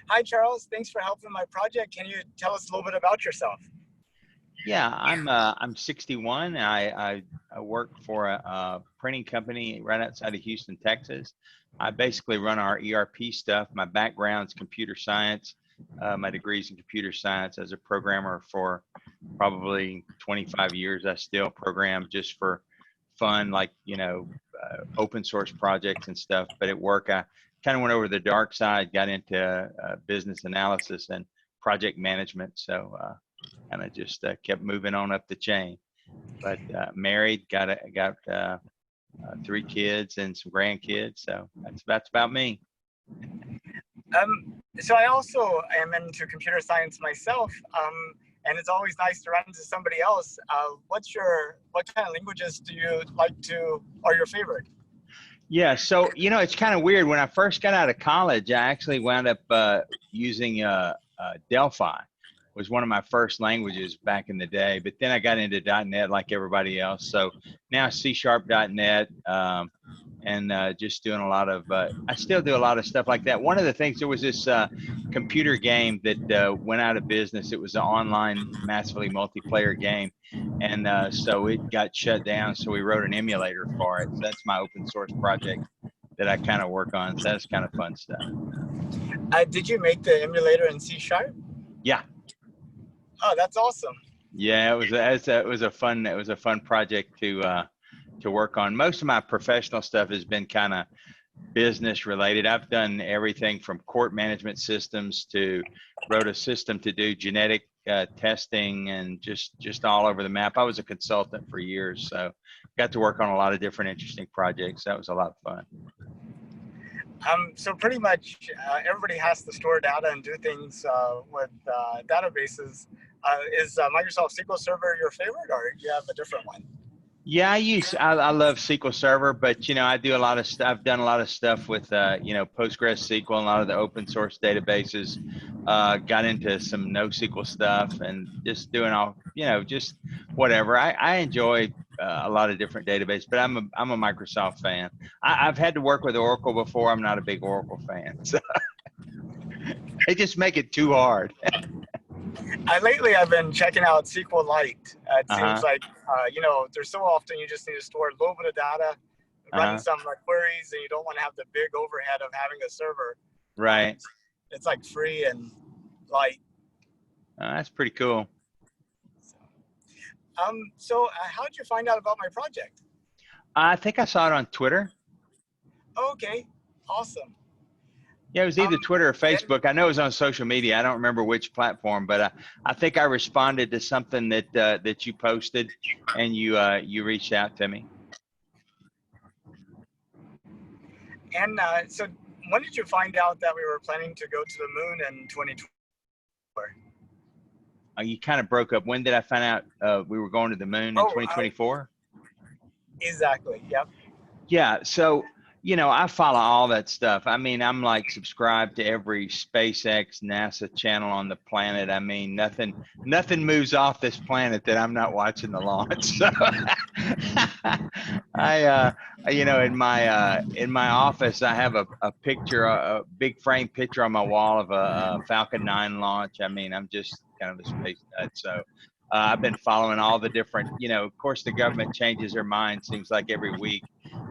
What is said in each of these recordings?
Hi, Charles. Thanks for helping my project. Can you tell us a little bit about yourself? Yeah, I'm 61. I work for a printing company right outside of Houston, Texas. I basically run our ERP stuff. My background's computer science. My degree's in computer science. As a programmer for probably 25 years, I still program just for fun, like open source projects and stuff. But at work, I kind of went over the dark side, got into business analysis and project management. So kind of just kept moving on up the chain. But married, got 3 kids and some grandkids. So that's about me. So I also am into computer science myself, and it's always nice to run into somebody else. What kind of languages do you like to, are your favorite? Yeah, so it's kind of weird. When I first got out of college, I actually wound up using Delphi. Was one of my first languages back in the day, but then I got into .NET like everybody else. So now C#.NET, and just doing a lot of, I still do a lot of stuff like that. One of the things, there was this computer game that went out of business. It was an online, massively multiplayer game. And so it got shut down. So we wrote an emulator for it. So that's my open source project that I kind of work on. So that's kind of fun stuff. Did you make the emulator in C#? Yeah. Oh, that's awesome. Yeah, it was a fun project to work on. Most of my professional stuff has been kind of business related. I've done everything from court management systems to wrote a system to do genetic testing and just all over the map. I was a consultant for years, so got to work on a lot of different interesting projects. That was a lot of fun. So pretty much everybody has to store data and do things with databases. Is Microsoft SQL Server your favorite, or do you have a different one? Yeah, I love SQL Server, but I do a lot of stuff. I've done a lot of stuff with PostgreSQL and a lot of the open source databases. Got into some NoSQL stuff and just doing all just whatever. I enjoy a lot of different databases, but I'm a Microsoft fan. I've had to work with Oracle before. I'm not a big Oracle fan, so they just make it too hard. Lately, I've been checking out SQLite. It seems like, there's so often you just need to store a little bit of data, run some queries, and you don't want to have the big overhead of having a server. Right. It's like free and light. That's pretty cool. So how did you find out about my project? I think I saw it on Twitter. Okay, awesome. Yeah, it was either Twitter or Facebook. I know it was on social media. I don't remember which platform, but I think I responded to something that you posted, and you reached out to me. And so, when did you find out that we were planning to go to the moon in 2024? You kind of broke up. When did I find out we were going to the moon in 2024? Exactly. Yep. Yeah. So. I follow all that stuff. I mean, I'm like subscribed to every SpaceX, NASA channel on the planet. I mean, nothing moves off this planet that I'm not watching the launch. So in my office, I have a picture, a big frame picture on my wall of a Falcon 9 launch. I mean, I'm just kind of a space nut. So I've been following all the different, of course, the government changes their mind, seems like every week.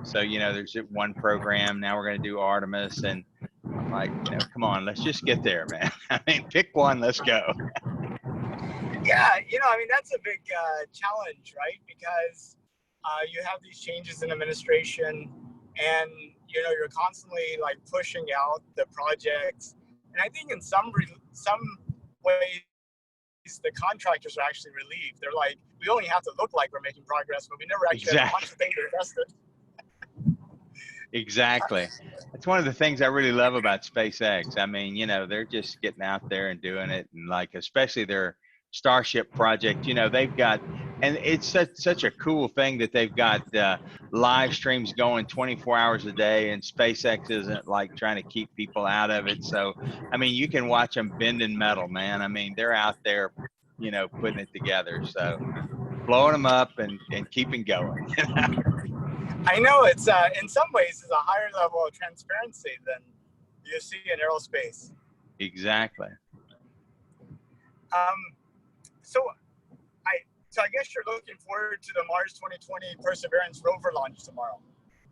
So, there's one program, now we're going to do Artemis, and I'm like, come on, let's just get there, man. I mean, pick one, let's go. Yeah, that's a big challenge, right? Because you have these changes in administration, and, you're constantly like pushing out the projects. And I think in some ways, the contractors are actually relieved. They're like, we only have to look like we're making progress, but we never actually have a bunch of things invested. Exactly. That's one of the things I really love about SpaceX. I mean, they're just getting out there and doing it, and like especially their Starship project. They've got, and it's such a cool thing that they've got live streams going 24 hours a day, and SpaceX isn't like trying to keep people out of it. So, I mean, you can watch them bending metal, man. I mean, they're out there, putting it together. So, blowing them up and keeping going. I know it's in some ways is a higher level of transparency than you see in aerospace. Exactly. Um, so so I guess you're looking forward to the Mars 2020 Perseverance rover launch tomorrow.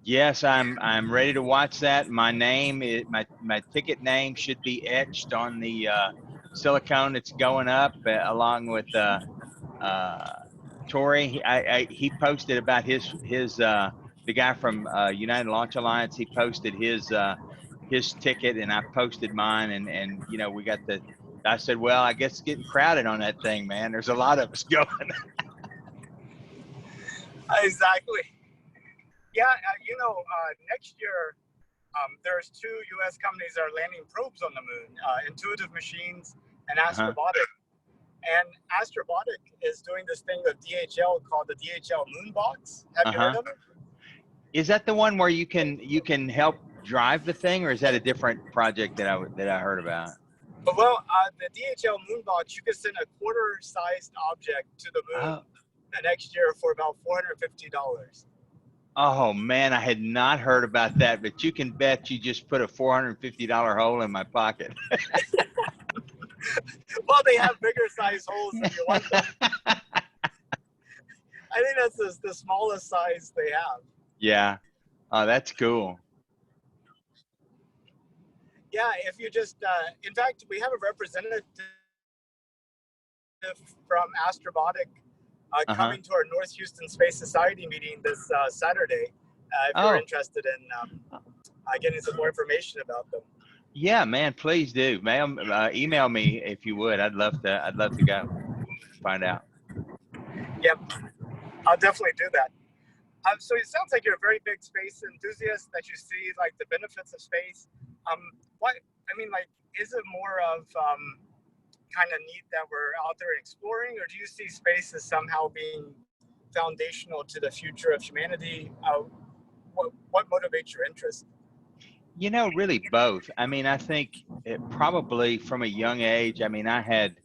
Yes, I'm ready to watch that. My ticket name should be etched on the silicone that's going up, along with uh, Tori. He posted about his the guy from United Launch Alliance. He posted his ticket, and I posted mine, and we got the. I said, well, I guess it's getting crowded on that thing, man. There's a lot of us going. Exactly. Yeah, next year there's two U.S. companies that are landing probes on the moon, Intuitive Machines and Uh-huh. Astrobotic. And Astrobotic is doing this thing with DHL called the Dhl Moon Box. Have you Uh-huh. heard of it? Is that the one where you can help drive the thing, or is that a different project that I heard about? Well, the DHL Moon Box, you can send a quarter-sized object to the moon Oh, next year for about $450. oh man, I had not heard about that, but you can bet you just put a $450 hole in my pocket. Well, they have bigger size holes if you want them. I think that's the smallest size they have. Yeah. Oh, that's cool. Yeah, if you just, in fact, we have a representative from Astrobotic Uh-huh. coming to our North Houston Space Society meeting this Saturday. If you're Oh, interested in getting some more information about them. yeah, man, please do. Email me if you would. I'd love to go find out. Yep, I'll definitely do that. So it sounds like you're a very big space enthusiast, that you see like the benefits of space. Um, is it more of kind of neat that we're out there exploring, or do you see space as somehow being foundational to the future of humanity? What motivates your interest? Really both. I mean, I think it probably from a young age, I mean, I had,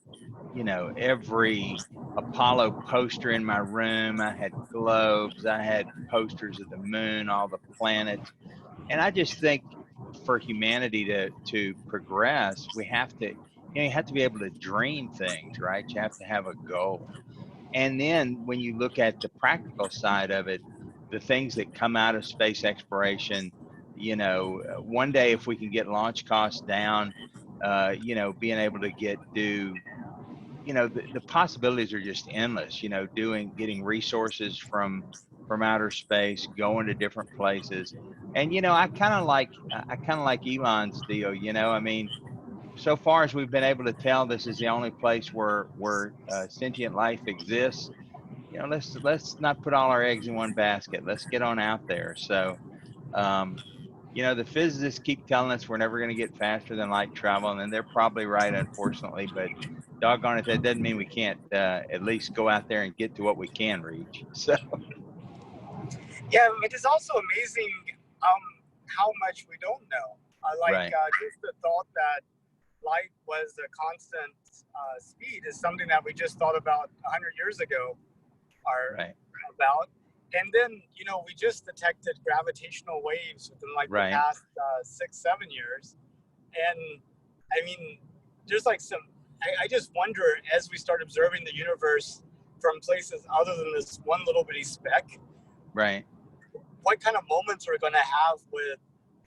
every Apollo poster in my room. I had globes. I had posters of the moon, all the planets. And I just think for humanity to progress, we have to, you have to be able to dream things, right? You have to have a goal. And then when you look at the practical side of it, the things that come out of space exploration, one day if we can get launch costs down, being able to the possibilities are just endless, getting resources from outer space, going to different places. And, I kind of like Elon's deal, I mean, so far as we've been able to tell, this is the only place where sentient life exists. Let's not put all our eggs in one basket. Let's get on out there. So, um, the physicists keep telling us we're never going to get faster than light travel, and they're probably right, unfortunately. But doggone it, that doesn't mean we can't at least go out there and get to what we can reach. So, Yeah, it is also amazing how much we don't know. right, Just the thought that light was a constant speed is something that we just thought about 100 years ago, or right, about. And then, we just detected gravitational waves within like the right. past 6-7 years. And I mean, there's like I just wonder, as we start observing the universe from places other than this one little bitty speck, Right. what kind of moments we're going to have with,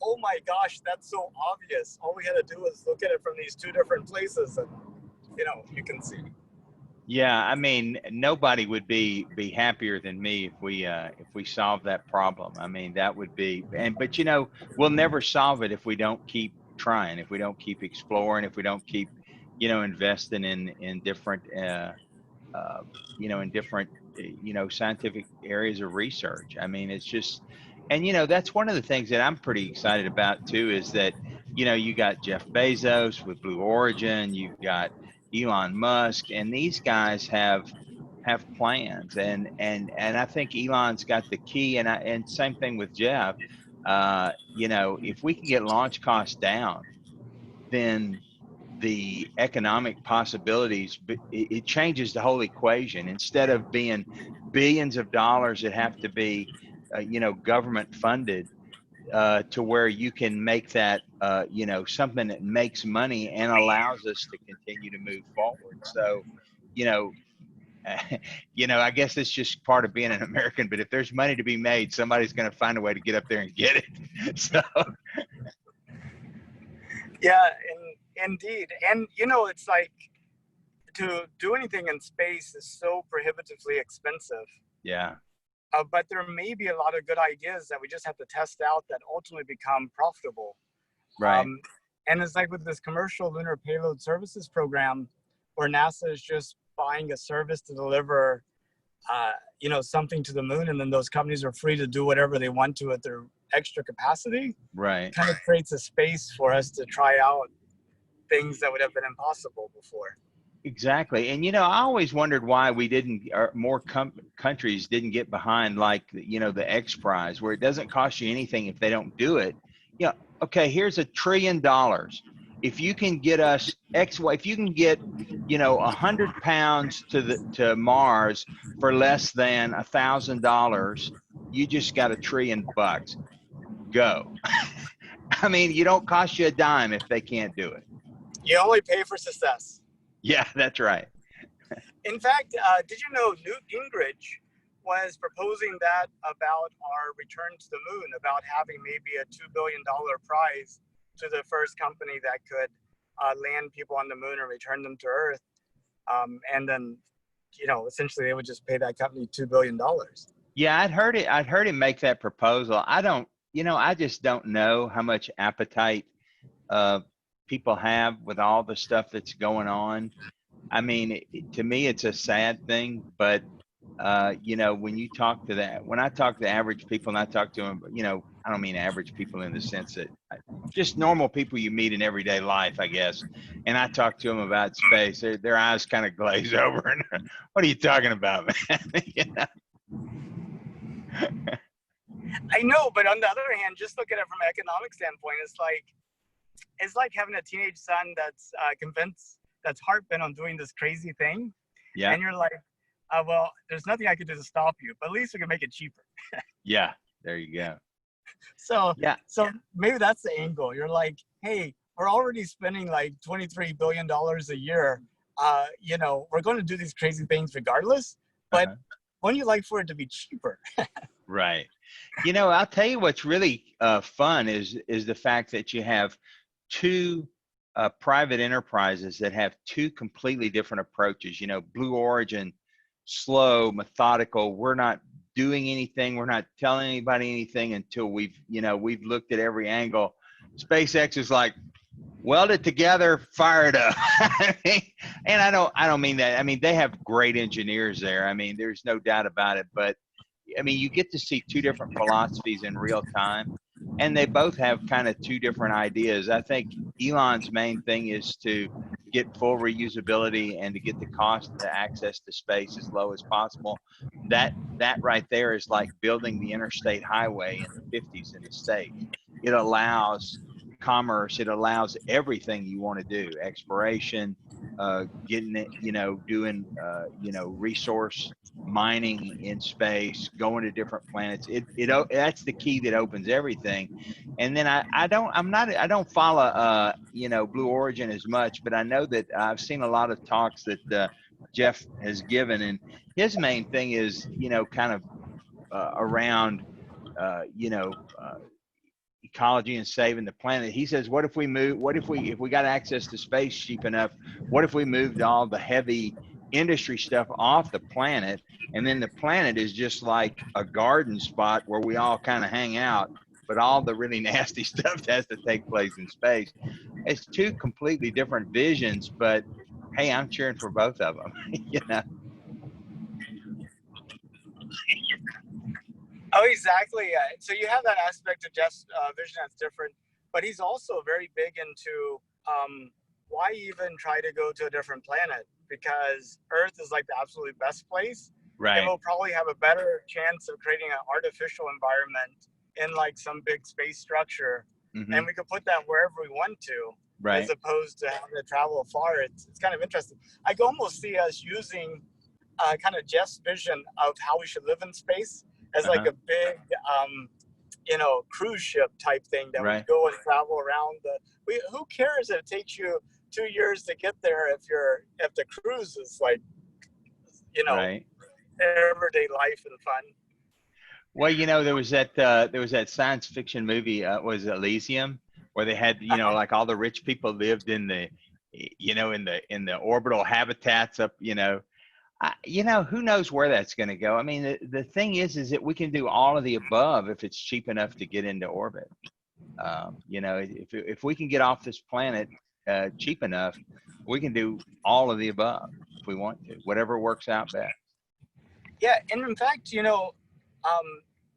oh my gosh, that's so obvious. All we had to do is look at it from these two different places, and you can see. Yeah, I mean, nobody would be happier than me if we solved that problem. I mean, that would be, but we'll never solve it if we don't keep trying, if we don't keep exploring, if we don't keep, investing in different, in different, scientific areas of research. I mean, it's just, and that's one of the things that I'm pretty excited about too, is that, you got Jeff Bezos with Blue Origin, you've got Elon Musk, and these guys have plans, and I think Elon's got the key, and same thing with Jeff. If we can get launch costs down, then the economic possibilities, it changes the whole equation. Instead of being billions of dollars that have to be government funded, to where you can make that you know, something that makes money and allows us to continue to move forward. So, you know, you know, I guess it's just part of being an American. But if there's money to be made, somebody's going to find a way to get up there and get it. So, Yeah, indeed. And you know, it's like to do anything in space is so prohibitively expensive. yeah, But there may be a lot of good ideas that we just have to test out that ultimately become profitable. right, Um, and it's like with this commercial lunar payload services program, where NASA is just buying a service to deliver, you know, something to the moon, and then those companies are free to do whatever they want to at their extra capacity. right. Kind of creates a space for us to try out things that would have been impossible before. Exactly. And, you know, I always wondered why we didn't, or more countries didn't get behind, like, you know, the X Prize, where it doesn't cost you anything if they don't do it. You know, okay, here's $1 trillion. If you can get us X, if you can get, you know, 100 pounds to Mars for less than $1,000, you just got $1 trillion. Go. I mean, you don't cost you a dime if they can't do it. You only pay for success. Yeah, that's right. In fact, did you know Newt Gingrich was proposing that about our return to the moon, about having maybe a $2 billion prize to the first company that could land people on the moon and return them to Earth. And then, you know, essentially they would just pay that company $2 billion. Yeah, I'd heard it. I'd heard him make that proposal. I don't, you know, I just don't know how much appetite uh, people have with all the stuff that's going on. I mean, to me, it's a sad thing, but you know, when you talk to that, when I talk to average people and I talk to them, you know, I don't mean average people in the sense that just normal people you meet in everyday life, I guess. And I talk to them about space. Their eyes kind of glaze over. And what are you talking about, man? You know? I know, but on the other hand, just look at it from an economic standpoint. It's like having a teenage son that's convinced, that's heart bent on doing this crazy thing, Yeah, and you're like, well, there's nothing I could do to stop you, but at least we can make it cheaper. yeah. There you go. So, Yeah, so maybe that's the angle. You're like, hey, we're already spending like $23 billion a year. You know, we're going to do these crazy things regardless, but uh-huh. wouldn't you like for it to be cheaper? Right. You know, I'll tell you what's really fun is the fact that you have two private enterprises that have two completely different approaches. You know, Blue Origin, slow, methodical. We're not doing anything. We're not telling anybody anything until we've looked at every angle. SpaceX is like, weld it together, fire it up. I mean, and I don't mean that. I mean, they have great engineers there. I mean, there's no doubt about it. But I mean, you get to see two different philosophies in real time, and they both have kind of two different ideas. I think Elon's main thing is to get full reusability and to get the cost to access to space as low as possible. That right there is like building the interstate highway in the 50s in the States. It allows commerce, it allows everything you want to do, exploration, getting it, you know, doing, you know, resource mining in space, going to different planets. That's the key that opens everything. And then I don't follow, you know, Blue Origin as much, but I know that I've seen a lot of talks that Jeff has given, and his main thing is, you know, kind of around, you know, ecology and saving the planet. He says, what if we move, if we got access to space cheap enough, what if we moved all the heavy industry stuff off the planet, and then the planet is just like a garden spot where we all kind of hang out, but all the really nasty stuff has to take place in space. It's two completely different visions, but hey, I'm cheering for both of them. You know? Oh, exactly. So you have that aspect of Jeff's vision that's different, but he's also very big into why even try to go to a different planet? Because Earth is like the absolutely best place, and Right. we'll probably have a better chance of creating an artificial environment in like some big space structure, Mm-hmm. and we could put that wherever we want to, as Right. opposed to having to travel far. It's kind of interesting. I can almost see us using kind of Jeff's vision of how we should live in space as like Uh-huh. a big cruise ship type thing that would Right. go and travel around who cares if it takes you 2 years to get there if the cruise is like, Right. everyday life and fun. Well, there was that science fiction movie, was Elysium, where they had, like all the rich people lived in the, in the orbital habitats up, who knows where that's going to go. I mean, the thing is that we can do all of the above if it's cheap enough to get into orbit. If we can get off this planet cheap enough, we can do all of the above if we want to, whatever works out best. Yeah, and in fact,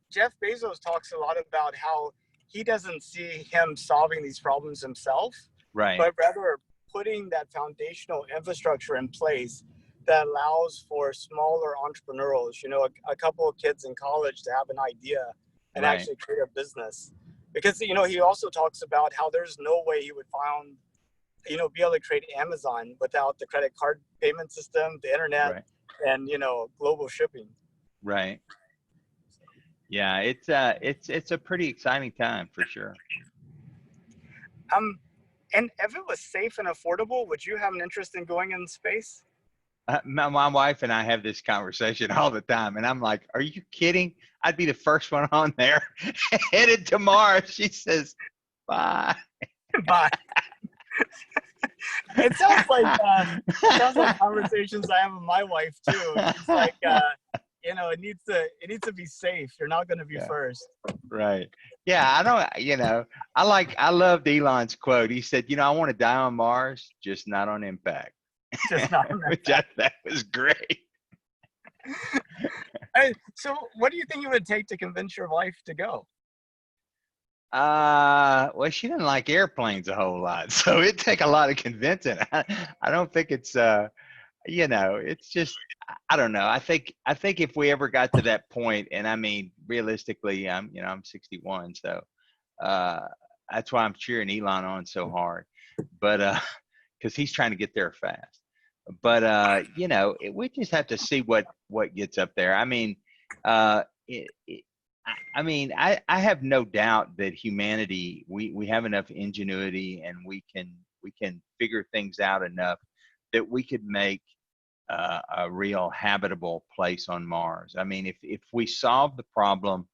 Jeff Bezos talks a lot about how he doesn't see him solving these problems himself, Right. but rather putting that foundational infrastructure in place that allows for smaller entrepreneurs, a couple of kids in college to have an idea and Right. actually create a business. Because, he also talks about how there's no way he would be able to create Amazon without the credit card payment system, the internet, Right. and, global shipping. Right. Yeah, it's a pretty exciting time for sure. And if it was safe and affordable, would you have an interest in going in space? My wife and I have this conversation all the time, and I'm like, "Are you kidding? I'd be the first one on there, headed to Mars." She says, "Bye." Bye. It sounds like conversations I have with my wife too. It's like, it needs to be safe. You're not going to be first. Right. Yeah. I loved Elon's quote. He said, "I want to die on Mars, just not on impact." Just not on impact. That was great. So what do you think it would take to convince your wife to go? Well, she didn't like airplanes a whole lot, so it'd take a lot of convincing. I don't think it's it's just, I don't know. I think if we ever got to that point, and I mean, realistically, I'm 61, so that's why I'm cheering Elon on so hard, but because he's trying to get there fast. But we just have to see what gets up there. I mean, I have no doubt that humanity, we have enough ingenuity, and we can figure things out enough that we could make a real habitable place on Mars. I mean, if we solve the problem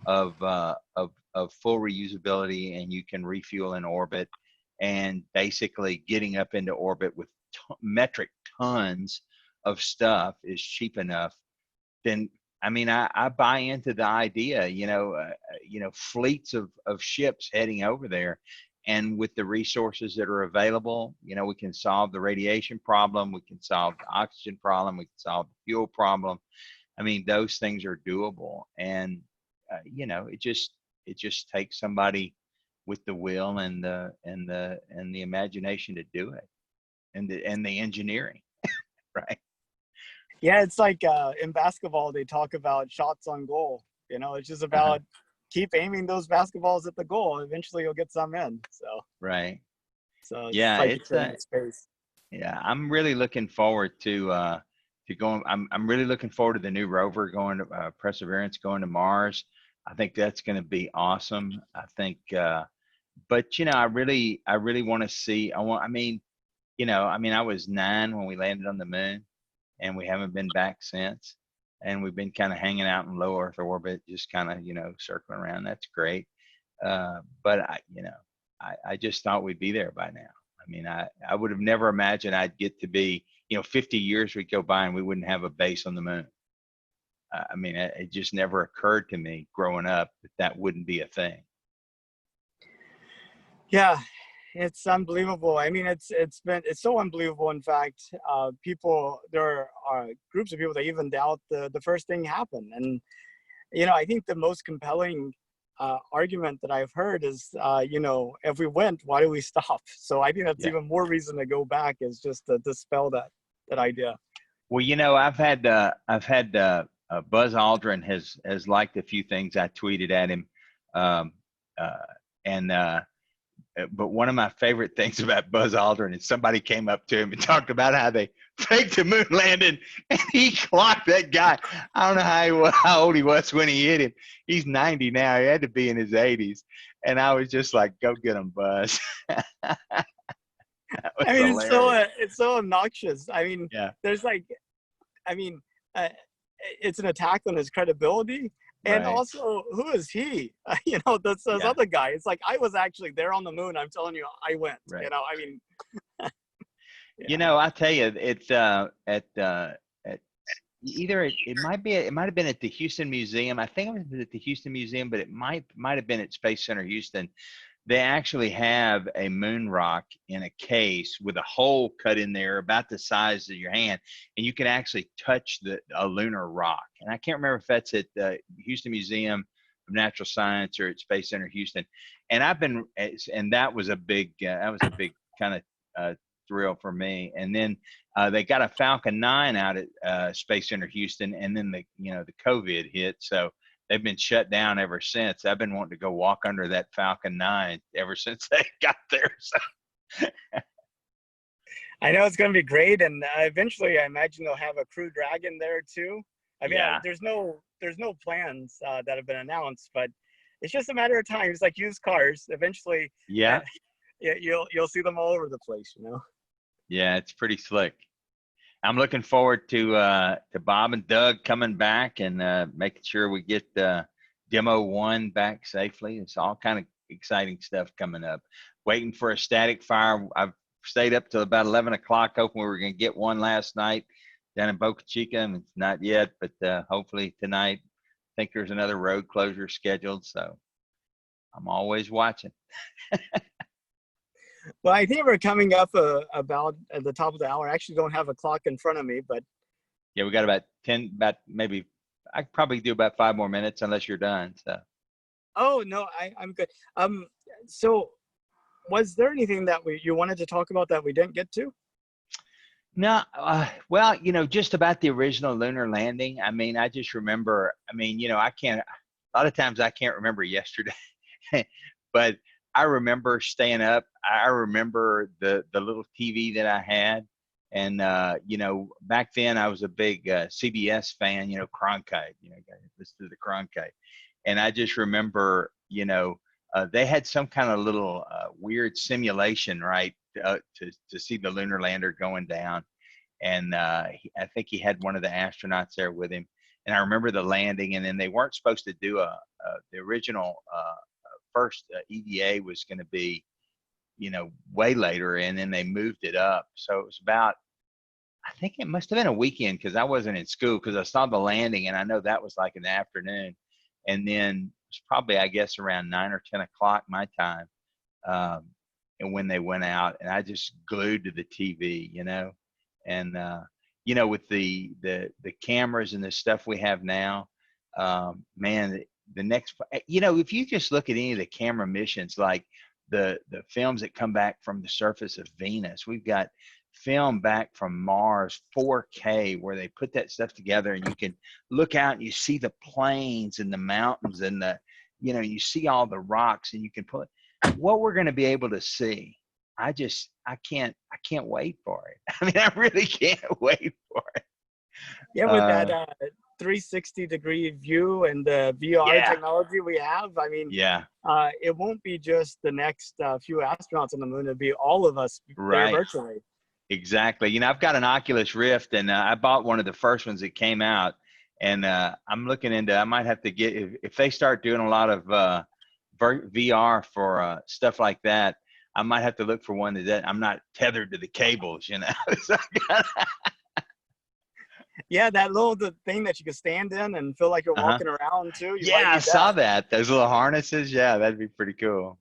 of full reusability, and you can refuel in orbit, and basically getting up into orbit with metric tons of stuff is cheap enough, then I mean, I buy into the idea, fleets of ships heading over there, and with the resources that are available, we can solve the radiation problem, we can solve the oxygen problem, we can solve the fuel problem. I mean, those things are doable, and it just takes somebody with the will and the imagination to do it, and the engineering, right? Yeah, it's like in basketball, they talk about shots on goal. It's just about keep aiming those basketballs at the goal. Eventually, you'll get some in. So right. So yeah, it's space. Yeah, I'm really looking forward to going. I'm really looking forward to the new rover going to Perseverance going to Mars. I think that's going to be awesome. I think, but I really want to see. I was 9 when we landed on the moon, and we haven't been back since. And we've been kind of hanging out in low Earth orbit, just kind of, circling around. That's great. But I just thought we'd be there by now. I mean, I would have never imagined I'd get to be, 50 years would go by and we wouldn't have a base on the moon. I mean, it just never occurred to me growing up that wouldn't be a thing. Yeah, it's unbelievable. I mean, it's so unbelievable. In fact, there are groups of people that even doubt the first thing happened. And, I think the most compelling argument that I've heard is, if we went, why do we stop? So I think that's even more reason to go back, is just to dispel that idea. Well, I've had Buzz Aldrin has liked a few things I tweeted at him, and but one of my favorite things about Buzz Aldrin is somebody came up to him and talked about how they faked the moon landing, and he clocked that guy. I don't know how old he was when he hit him. He's 90 now. He had to be in his 80s. And I was just like, go get him, Buzz. That was I mean, hilarious. it's so obnoxious. I mean, Yeah, there's like, I mean, it's an attack on his credibility. And right. also, who is he? You know, this Yeah, other guy. It's like, I was actually there on the moon. I'm telling you, I went. You right. know, I mean, You yeah. know, I tell you, it's at either it might be it might have been at the Houston Museum. I think it was at the Houston Museum, but it might have been at Space Center Houston. They actually have a moon rock in a case with a hole cut in there about the size of your hand, and you can actually touch a lunar rock. And I can't remember if that's at the Houston Museum of Natural Science or at Space Center Houston. And that was a big kind of thrill for me. And then they got a Falcon 9 out at Space Center Houston, and then the COVID hit, so they've been shut down ever since. I've been wanting to go walk under that Falcon 9 ever since they got there. So I know it's going to be great. And eventually, I imagine they'll have a Crew Dragon there too. I mean, yeah, there's no plans that have been announced, but it's just a matter of time. It's like used cars. Eventually, uh, yeah, you'll see them all over the place. You know. yeah. It's pretty slick. I'm looking forward to Bob and Doug coming back and making sure we get Demo 1 back safely. It's all kind of exciting stuff coming up. Waiting for a static fire. I've stayed up till about 11 o'clock, hoping we were going to get one last night down in Boca Chica, and it's not yet, but hopefully tonight. I think there's another road closure scheduled, so I'm always watching. Well, I think we're coming up about at the top of the hour. I actually don't have a clock in front of me, but Yeah, we got about maybe, I could probably do about 5 more minutes unless you're done. So. oh no, I'm good. So was there anything that you wanted to talk about that we didn't get to? No, well, just about the original lunar landing. I mean, I just remember, I can't, a lot of times I can't remember yesterday, but I remember staying up. I remember the little TV that I had. And, back then I was a big CBS fan, Cronkite, listen to the Cronkite. And I just remember, they had some kind of little weird simulation, right, to see the lunar lander going down. And I think he had one of the astronauts there with him. And I remember the landing. And then they weren't supposed to do the original first EVA was going to be, way later. And then they moved it up. So it was about, I think it must have been a weekend because I wasn't in school because I saw the landing and I know that was like in the afternoon. And then it was probably, I guess, around 9 or 10 o'clock my time. And when they went out, and I just glued to the TV, and with the cameras and the stuff we have now, man, the next, if you just look at any of the camera missions, like the films that come back from the surface of Venus, we've got film back from Mars 4K where they put that stuff together and you can look out and you see the plains and the mountains and you see all the rocks and you can put what we're going to be able to see. I can't wait for it. I mean, I really can't wait for it. Yeah, with that 360-degree view and the VR Yeah, technology we have, I mean, yeah, it won't be just the next few astronauts on the moon. It'll be all of us there right. virtually. Exactly. I've got an Oculus Rift, and I bought one of the first ones that came out, and I'm looking into. I might have to get if they start doing a lot of VR for stuff like that. I might have to look for one that I'm not tethered to the cables. So Yeah, that little the thing that you can stand in and feel like you're uh-huh. walking around too. You Yeah, might I need saw that. that. Those little harnesses. Yeah, that'd be pretty cool.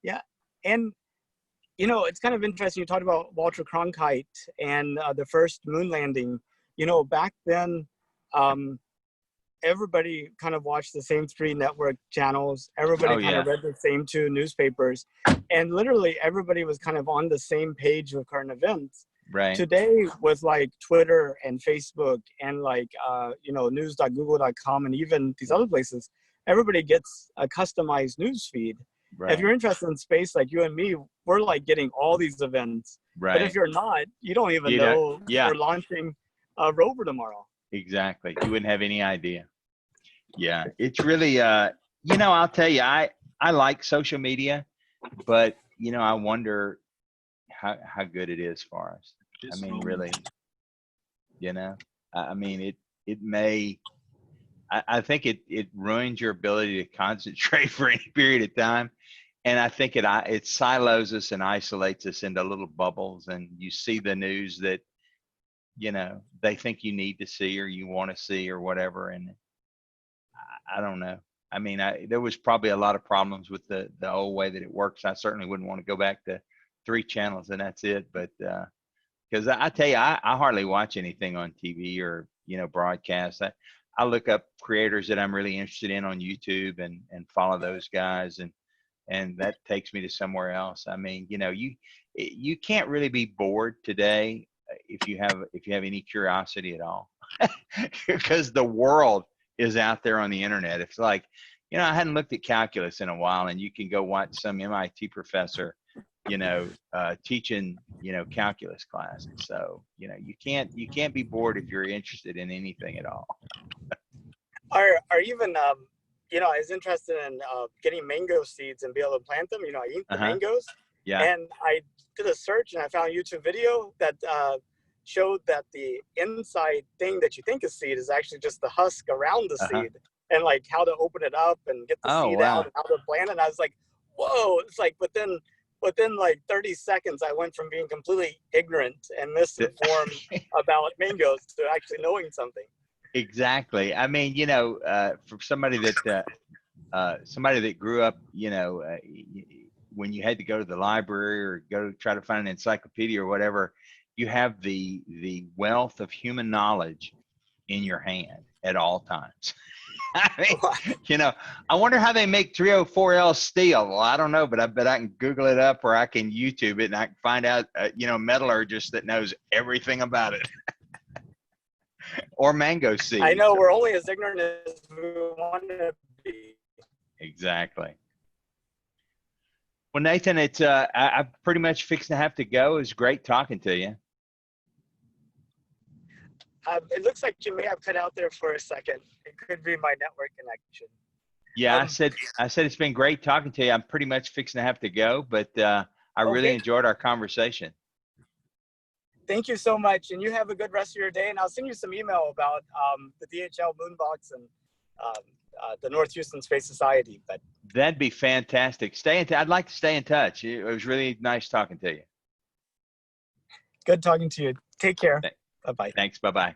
Yeah, and it's kind of interesting. You talked about Walter Cronkite and the first moon landing. Back then, everybody kind of watched the same three network channels. Everybody Oh kind of yeah, read the same two newspapers. And literally everybody was kind of on the same page with current events. right. Today, with like Twitter and Facebook and like, news.google.com and even these other places, everybody gets a customized news feed. If you're Right. interested in space, like you and me, we're like getting all these events. But if Right. you're not, you don't even You don't, know yeah, we're launching a rover tomorrow. exactly. You wouldn't have any idea. Yeah. It's really, I'll tell you, I like social media, but I wonder how good it is for us. I mean, really, I mean, it may, I think it ruins your ability to concentrate for any period of time. And I think it silos us and isolates us into little bubbles, and you see the news that, they think you need to see or you want to see or whatever. And I don't know. I mean, there was probably a lot of problems with the old way that it works. I certainly wouldn't want to go back to 3 channels and that's it. But because I tell you, I hardly watch anything on TV or broadcast. I look up creators that I'm really interested in on YouTube and follow those guys, and that takes me to somewhere else. I mean, you can't really be bored today if you have any curiosity at all, because the world is out there on the internet. It's like, I hadn't looked at calculus in a while, and you can go watch some MIT professor, teaching, calculus classes. So, you can't be bored if you're interested in anything at all. Are even I was interested in getting mango seeds and be able to plant them. I eat the mangoes, Yeah. and I did a search and I found a YouTube video that showed that the inside thing that you think is seed is actually just the husk around the seed, and like how to open it up and get the seed out and how to plant it. And I was like, whoa! It's like, but then like 30 seconds, I went from being completely ignorant and misinformed about mangoes to actually knowing something. Exactly. I mean, for somebody that grew up, when you had to go to the library or go try to find an encyclopedia or whatever, you have the wealth of human knowledge in your hand at all times. I mean, I wonder how they make 304L steel. Well, I don't know, but I bet I can Google it up, or I can YouTube it, and I can find out, metallurgist that knows everything about it. Or mango seeds. I know, we're only as ignorant as we want to be. Exactly. Well, Nathan, it's I'm pretty much fixing to have to go. It was great talking to you. It looks like you may have cut out there for a second. It could be my network connection. Yeah, I said it's been great talking to you. I'm pretty much fixing to have to go, but I really enjoyed our conversation. Thank you so much, and you have a good rest of your day. And I'll send you some email about the Dhl Moon Box and the North Houston Space Society. But that'd be fantastic. I'd like to stay in touch. It was really nice talking to you. Good talking to you. Take care. Bye-bye. Thanks. Bye-bye.